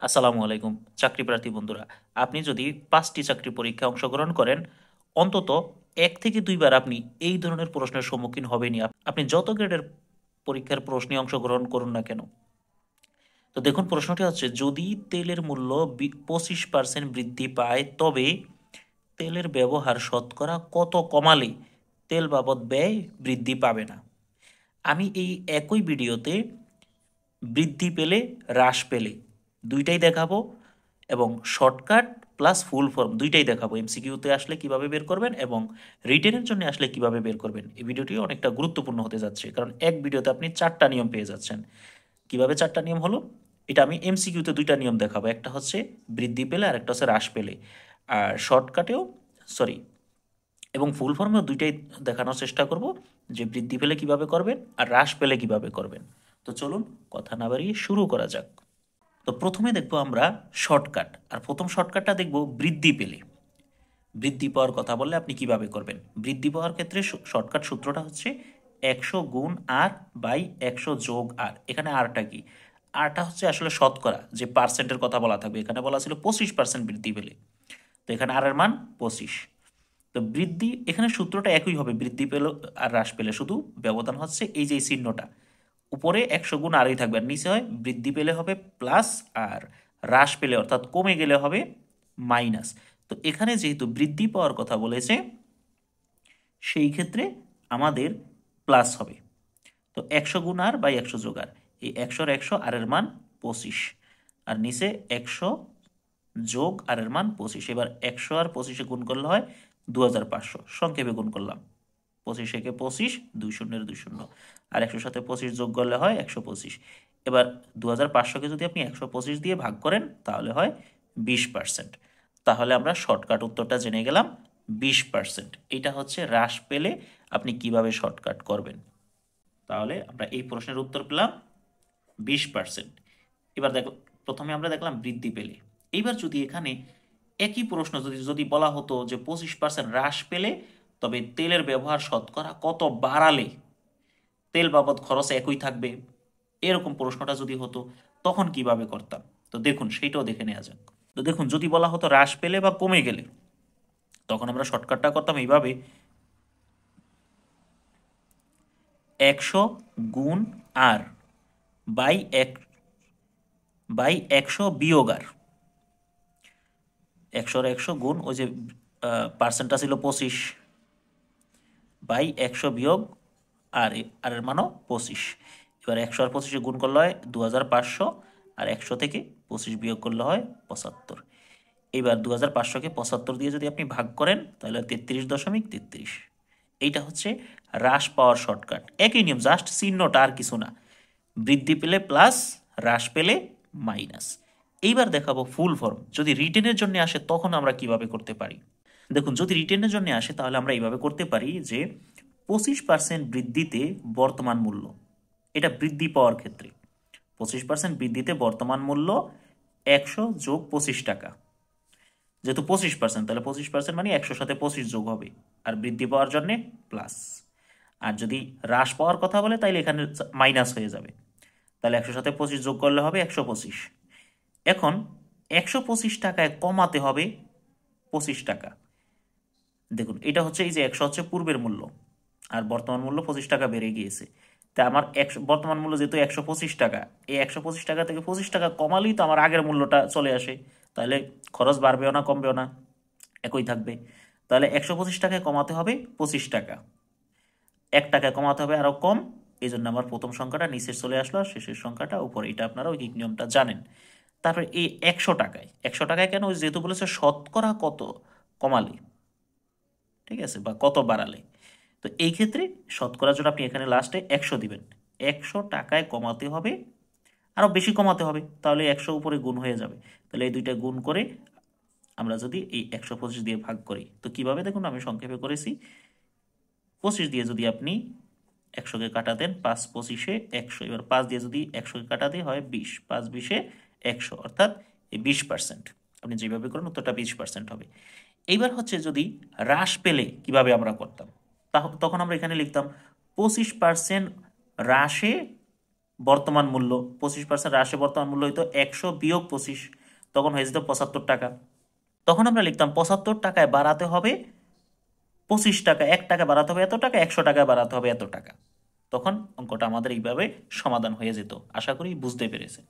আসসালামু আলাইকুম চাকরি প্রার্থী বন্ধুরা। আপনি যদি 5টি চাকরি পরীক্ষায় অংশগ্রহণ করেন, অন্তত 1 থেকে 2 বার আপনি এই ধরনের প্রশ্নের সম্মুখীন হবেনই। আপনি যত গ্রেডের পরীক্ষার প্রশ্নে অংশগ্রহণ করুন না কেন। তো দেখুন, প্রশ্নটি হচ্ছে, যদি তেলের মূল্য 25% বৃদ্ধি পায়, তবে তেলের ব্যবহার শতকরা কত কমালে তেল বাবদ ব্যয় বৃদ্ধি পাবে না। আমি এই একই ভিডিওতে বৃদ্ধি পেলে, হ্রাস পেলে দুইটাই দেখাবো, এবং শর্টকাট প্লাস ফুল ফর্ম দুইটাই দেখাবো। এমসিকিউতে আসলে কিভাবে বের করবেন এবং রিটেনের জন্য আসলে কিভাবে বের করবেন। এই ভিডিওটি অনেকটা গুরুত্বপূর্ণ হতে যাচ্ছে, কারণ এক ভিডিওতে আপনি 4টা নিয়ম পেয়ে যাচ্ছেন। কিভাবে 4টা নিয়ম হলো, এটা আমি এমসিকিউতে 2টা নিয়ম দেখাবো। একটা হচ্ছে বৃদ্ধি পেলে আর একটা হচ্ছে হ্রাস পেলে। আর শর্টকাটেও, সরি, এবং ফুল ফর্মেও দুইটাই দেখানোর চেষ্টা করব, যে বৃদ্ধি পেলে কিভাবে করবেন আর হ্রাস পেলে কিভাবে করবেন। তো চলুন, কথা না বাড়িয়ে শুরু করা যাক। তো প্রথমে দেখব আমরা শর্টকাট, আর প্রথম শর্টকাটটা দেখব বৃদ্ধি পেলে। বৃদ্ধি পাওয়ার কথা বললে আপনি কিভাবে করবেন। বৃদ্ধি পাওয়ার ক্ষেত্রে শর্টকাট সূত্রটা হচ্ছে 100 গুণ আর বাই 100 যোগ আর। এখানে আরটা কি? আরটা হচ্ছে আসলে শতকরা, যে পার্সেন্টের কথা বলা থাকবে। এখানে বলা ছিল 25% বৃদ্ধি পেলে, তো এখানে আর এর মান 25। তো বৃদ্ধি, এখানে সূত্রটা একই হবে, বৃদ্ধি পেল আর হ্রাস পেলে, শুধু ব্যবধান হচ্ছে এই যে এই চিহ্নটা। উপরে 100 গুণ আরই থাকবে, আর নিচে হয় বৃদ্ধি পেলে হবে প্লাস, আর হ্রাস পেলে অর্থাৎ কমে গেলে হবে মাইনাস। তো এখানে যেহেতু বৃদ্ধি পাওয়ার কথা বলেছে, সেই ক্ষেত্রে আমাদের প্লাস হবে। তো 100 গুণ আর বাই 100 যোগ আর, এই 100 100 আর এর মান 25, আর নিচে 100 যোগ আর এর মান 25। এবার 100 আর 25-এ গুণ করলে হয় 2500, সংক্ষেপে গুণ করলাম। 25 একে 25, 2 শূন্যের 2 শূন্য, আর 100 সাথে 25 যোগ করলে হয় 125। এবার 2500-কে যদি আপনি 125 দিয়ে ভাগ করেন, তাহলে হয় 20%। তাহলে আমরা শর্টকাট উত্তরটা জেনে গেলাম, 20%। এটা হচ্ছে হ্রাস পেলে আপনি কিভাবে শর্টকাট করবেন। তাহলে আমরা এই প্রশ্নের উত্তর পেলাম 20%। এবার দেখো, প্রথমে আমরা দেখলাম বৃদ্ধি পেলে। এইবার যদি এখানে একই প্রশ্ন যদি যদি বলা হতো যে 25% হ্রাস পেলে, তবে তেলের ব্যবহার শতকরা কত বাড়ালে তেল বাবদ খরচ একই থাকবে, এরকম প্রশ্নটা যদি হতো, তখন কিভাবে করতাম। তো দেখুন, সেইটাও দেখে নেওয়া যাক। তো দেখুন, যদি বলা হতো হ্রাস পেলে বা কমে গেলে, তখন আমরা শর্টকাটটা করতাম এইভাবে: 100 গুণ আর বাই 100 বিয়োগ আর। 100 গুণ ওই যে পার্সেন্টটা ছিল 25, বাই 100 বিয়োগ আর, আর এর মানও 25। এবার 100 আর 25-এ গুণ করলে হয় 2500, আর 100 থেকে 25 বিয়োগ করলে হয় 75। এবার 2500-কে 75 দিয়ে যদি আপনি ভাগ করেন, তাহলে 33.33। এইটা হচ্ছে হ্রাস পাওয়ার শর্টকাট। একই নিয়ম, জাস্ট চিহ্নটা, আর কিছু না। বৃদ্ধি পেলে প্লাস, হ্রাস পেলে মাইনাস। এইবার দেখাবো ফুল ফর্ম। যদি রিটেনের জন্য আসে, তখন আমরা কিভাবে করতে পারি। দেখুন, যদি রিটেনের জন্য আসে, তাহলে আমরা এইভাবে করতে পারি যে 25% বৃদ্ধিতে বর্তমান মূল্য, এটা বৃদ্ধি পাওয়ার ক্ষেত্রে 25% বৃদ্ধিতে বর্তমান মূল্য 100 যোগ 25 টাকা। যেহেতু 25%, তাহলে 25% মানে 100 সাথে 25 যোগ হবে, আর বৃদ্ধি পাওয়ার জন্যে প্লাস। আর যদি হ্রাস পাওয়ার কথা বলে, তাহলে এখানে মাইনাস হয়ে যাবে। তাহলে 100 সাথে 25 যোগ করলে হবে 125। এখন 125 টাকায় কমাতে হবে 25 টাকা। দেখুন, এটা হচ্ছে, এই যে 100 হচ্ছে পূর্বের মূল্য, আর বর্তমান মূল্য 25 টাকা বেড়ে গিয়েছে। তা আমার 100 বর্তমান মূল্য যেহেতু 125 টাকা, এই 125 টাকা থেকে 25 টাকা কমালেই তো আমার আগের মূল্যটা চলে আসে। তাহলে খরচ বাড়বেও না, কমবেও না, একই থাকবে। তাহলে 125 টাকায় কমাতে হবে 25 টাকা, 1 টাকায় কমাতে হবে আরও কম। এই জন্য আমার প্রথম সংখ্যাটা নিচে চলে আসলো, আর শেষের সংখ্যাটা উপরে। এটা আপনারা ঐকিক নিয়মটা জানেন। তারপরে এই 100 টাকায় কেন, ওই যেহেতু বলেছে শতকরা কত কমালে, ঠিক আছে, বা কত বাড়ালে। তো এই ক্ষেত্রে শতকরা জন্য আপনি এখানে লাস্টে 100 দিবেন। 100 টাকায় কমাতে হবে, আরও বেশি কমাতে হবে, তাহলে 100 উপরে গুণ হয়ে যাবে। তাহলে এই দুইটা গুণ করে আমরা যদি এই 125 দিয়ে ভাগ করি, তো কিভাবে দেখুন, আমি সংক্ষেপে করেছি। 25 দিয়ে যদি আপনি 100-কে কাটা দেন, 5 25-এ 100, এবার 5 দিয়ে যদি 100-কে কাটা দিয়ে হয় 20, 5 20-এ 100, অর্থাৎ এই 20%। আপনি যেভাবে করেন উত্তরটা 20% হবে। এইবার হচ্ছে, যদি হ্রাস পেলে কিভাবে আমরা করতাম, তখন আমরা এখানে লিখতাম 25% হ্রাসে বর্তমান মূল্য 25% হ্রাসে বর্তমান মূল্য হইতো 100 - 25, তখন হয়ে যেত 75 টাকা। তখন আমরা লিখতাম 75 টাকায় বাড়াতে হবে 25 টাকা, 1 টাকা বাড়াতে হবে এত টাকা, 100 টাকায় বাড়াতে হবে এত টাকা। তখন অঙ্কটা আমাদের এইভাবে সমাধান হয়ে যেত। আশা করি বুঝতে পেরেছে।